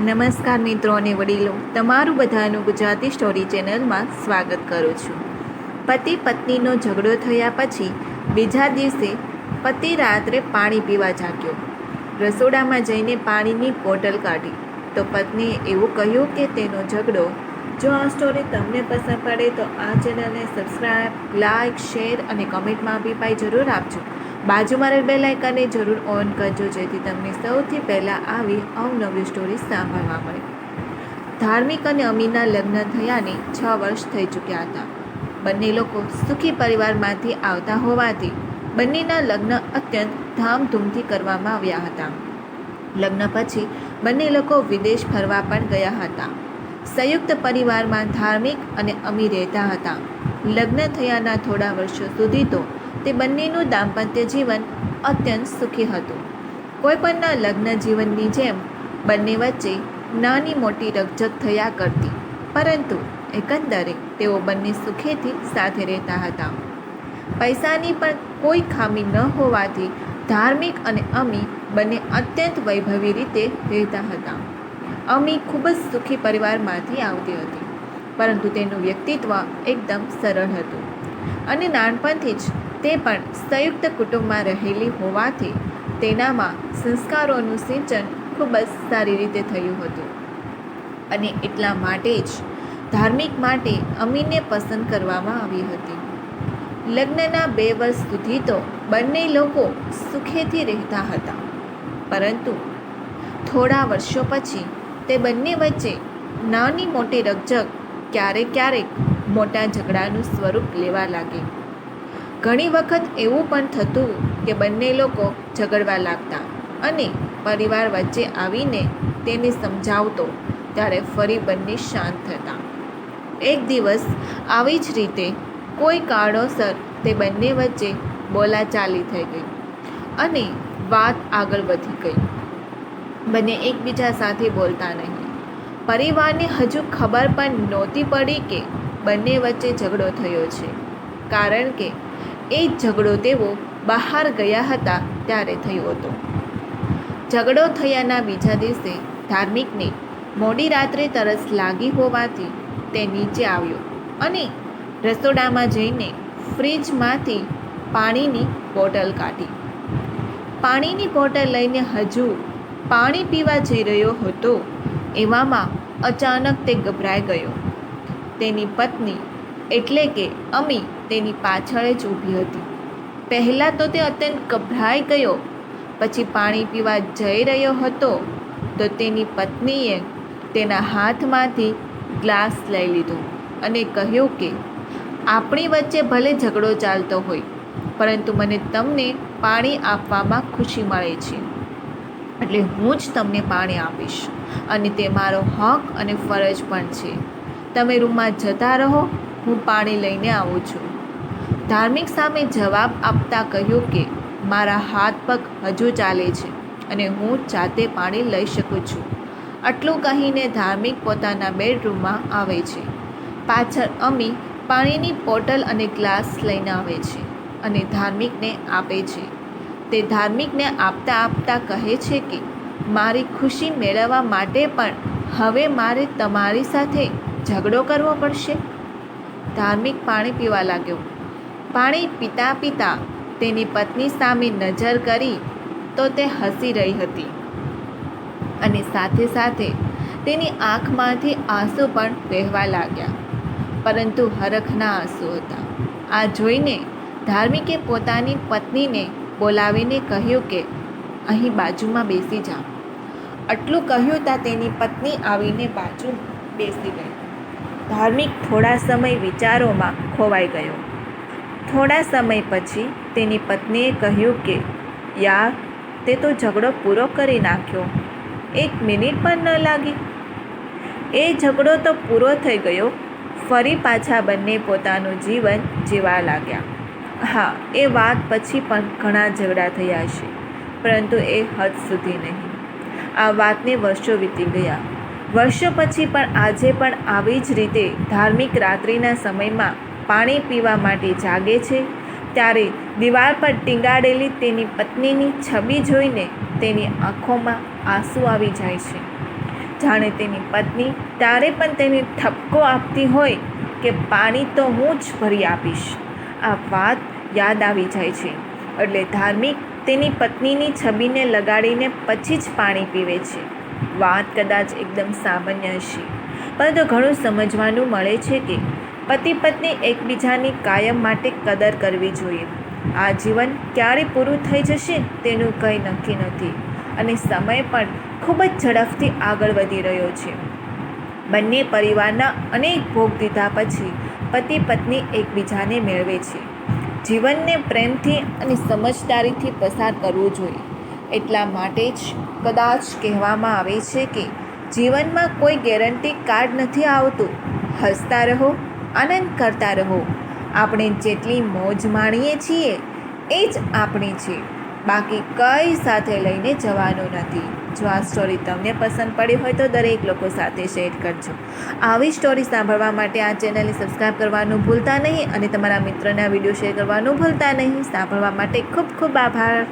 નમસ્કાર મિત્રો અને વડીલો, તમારું બધાનું ગુજરાતી સ્ટોરી ચેનલમાં સ્વાગત કરું છું. પતિ પત્નીનો ઝઘડો થયા પછી બીજા દિવસે પતિ રાત્રે પાણી પીવા જાગ્યો. રસોડામાં જઈને પાણીની બોટલ કાઢી તો પત્નીએ એવું કહ્યું કે તેનો ઝઘડો. જો આ સ્ટોરી તમને પસંદ પડે તો આ ચેનલને સબસ્ક્રાઈબ, લાઇક, શેર અને કમેન્ટમાં અભિપ્રાય જરૂર આપજો. બાજુમાં રહેલ બેલ આઇકનને જરૂર ઓન કરજો, જેથી તમને સૌથી પહેલાં આવી અવનવી સ્ટોરી સાંભળવા મળે. ધાર્મિક અને અમીના લગ્ન થયાને 6 વર્ષ થઈ ચૂક્યા હતા. બંને લોકો સુખી પરિવારમાંથી આવતા હોવાથી બંનેના લગ્ન અત્યંત ધામધૂમથી કરવામાં આવ્યા હતા. લગ્ન પછી બંને લોકો વિદેશ ફરવા પણ ગયા હતા. સંયુક્ત પરિવારમાં ધાર્મિક અને અમી રહેતા હતા. લગ્ન થયાના થોડા વર્ષો સુધી તો તે બંનેનું દાંપત્ય જીવન અત્યંત સુખી હતું. કોઈપણના લગ્ન જીવનની જેમ બંને વચ્ચે નાની મોટી રકઝક થયા કરતી, પરંતુ એકંદરે તેઓ બંને સુખેથી સાથે રહેતા હતા. પૈસાની પણ કોઈ ખામી ન હોવાથી ધાર્મિક અને અમી બંને અત્યંત વૈભવી રીતે રહેતા હતા. અમી ખૂબ જ સુખી પરિવારમાંથી આવતી હતી, પરંતુ તેનું વ્યક્તિત્વ એકદમ સરળ હતું અને નાનપણથી જ તે પણ સંયુક્ત કુટુંબમાં રહેલી હોવાથી તેનામાં સંસ્કારોનું સિંચન ખૂબ જ સારી રીતે થયું હતું. અને એટલા માટે જ ધાર્મિક માટે અમીને પસંદ કરવામાં આવી હતી. લગ્નના 2 વર્ષ સુધી તો બંને લોકો સુખેથી રહેતા હતા, પરંતુ થોડા વર્ષો પછી તે બંને વચ્ચે નાની મોટી રકઝક, ક્યારેક મોટા ઝઘડાનું સ્વરૂપ લેવા લાગી. ઘણી વખત એવું પણ થતું કે બંને લોકો ઝઘડવા લાગતા અને પરિવાર વચ્ચે આવીને તેને સમજાવતો, ત્યારે ફરી બંને શાંત થતા. એક દિવસ આવી જ રીતે કોઈ કારણોસર તે બંને વચ્ચે બોલાચાલી થઈ ગઈ અને વાત આગળ વધી ગઈ. બંને એકબીજા સાથે બોલતા નહીં. પરિવારને હજુ ખબર પણ નહોતી પડી કે બંને વચ્ચે ઝઘડો થયો છે, કારણ કે એ ઝઘડો તેઓ બહાર ગયા હતા ત્યારે થયો હતો. ઝઘડો થયાના બીજા દિવસે ધાર્મિકને મોડી રાત્રે તરસ લાગી હોવાથી તે નીચે આવ્યો અને રસોડામાં જઈને ફ્રીજમાંથી પાણીની બોટલ કાઢી. પાણીની બોટલ લઈને હજુ પાણી પીવા જઈ રહ્યો હતો, એવામાં અચાનક તે ગભરાઈ ગયો. તેની પત્ની એટલે કે અમી તેની પાછળ જ ઊભી હતી. પહેલાં તો તે અત્યંત ગભરાઈ ગયો. પછી પાણી પીવા જઈ રહ્યો હતો તો તેની પત્નીએ તેના હાથમાંથી ગ્લાસ લઈ લીધો અને કહ્યું કે આપણી વચ્ચે ભલે ઝઘડો ચાલતો હોય, પરંતુ મને તમને પાણી આપવામાં ખુશી મળે છે, એટલે હું જ તમને પાણી આપીશ અને તે મારો હક અને ફરજ પણ છે. તમે રૂમમાં જતા રહો, હું પાણી લઈને આવું છું. ધાર્મિક સામે જવાબ આપતા કહ્યું કે મારા હાથ પગ હજુ ચાલે છે અને હું જાતે પાણી લઈ શકું છું. આટલું કહીને ધાર્મિક પોતાના બેડરૂમમાં આવે છે. પાછળ અમી પાણીની બોટલ અને ગ્લાસ લઈને આવે છે અને ધાર્મિકને આપે છે. તે ધાર્મિકને આપતા કહે છે કે મારી ખુશી મેળવવા માટે પણ હવે મારે તમારી સાથે ઝઘડો કરવો પડશે. ધાર્મિક પાણી પીવા લાગ્યો. પાણી પીતા પીતા તેની પત્ની સામે નજર કરી તો તે હસી રહી હતી અને સાથે સાથે તેની આંખમાંથી આંસુ પણ વહેવા લાગ્યા, પરંતુ હરખના આંસુ હતા. આ જોઈને ધાર્મિકે પોતાની પત્નીને બોલાવીને કહ્યું કે અહીં બાજુમાં બેસી જા. આટલું કહ્યું ત્યાં તેની પત્ની આવીને બાજુ બેસી ગઈ. ધાર્મિક થોડા સમય વિચારોમાં ખોવાઈ ગયો. થોડા સમય પછી તેની પત્નીએ કહ્યું કે યાર, તે તો ઝઘડો પૂરો કરી નાખ્યો, 1 મિનિટ પણ ન લાગી. એ ઝઘડો તો પૂરો થઈ ગયો. ફરી પાછા બંને પોતાનું જીવન જીવવા લાગ્યા. હા, એ વાત પછી પણ ઘણા ઝઘડા થયા છે, પરંતુ એ હદ સુધી નહીં. આ વાતને વર્ષો વીતી ગયા. વર્ષો પછી પણ આજે પણ આવી જ રીતે ધાર્મિક રાત્રિના સમયમાં પાણી પીવા માટે જાગે છે, ત્યારે દીવાલ પર ટીંગાડેલી તેની પત્નીની છબી જોઈને તેની આંખોમાં આંસુ આવી જાય છે. જાણે તેની પત્ની ત્યારે પણ તેને ઠપકો આપતી હોય કે પાણી તો હું જ ભરી આપીશ. આ વાત યાદ આવી જાય છે એટલે ધાર્મિક તેની પત્નીની છબીને લગાડીને પછી જ પાણી પીવે છે. વાત કદાચ એકદમ સામાન્ય હશે, પરંતુ ઘણું સમજવાનું મળે છે કે પતિ પત્ની એકબીજાની કાયમ માટે કદર કરવી જોઈએ. આ જીવન ક્યારે પૂરું થઈ જશે તેનું કંઈ નક્કી નથી અને સમય પણ ખૂબ જ ઝડપથી આગળ વધી રહ્યો છે. બંને પરિવારના અનેક ભોગ દીધા પછી પતિ પત્ની એકબીજાને મેળવે છે. જીવનને પ્રેમથી અને સમજદારીથી પસાર કરવું જોઈએ. એટલા માટે જ કદાચ કહેવામાં આવે છે કે જીવનમાં કોઈ ગેરંટી કાર્ડ નથી આવતું. હસતા રહો, આનંદ કરતા રહો. આપણે જેટલી મોજ માણીએ છીએ એ જ આપણી છે, બાકી કંઈ સાથે લઈને જવાનું નથી. જો આ સ્ટોરી તમને પસંદ પડી હોય તો દરેક લોકો સાથે શેર કરજો. આવી સ્ટોરી સાંભળવા માટે આ ચેનલને સબસ્ક્રાઈબ કરવાનું ભૂલતા નહીં અને તમારા મિત્રોને આ વિડીયો શેર કરવાનું ભૂલતા નહીં. સાંભળવા માટે ખૂબ ખૂબ આભાર.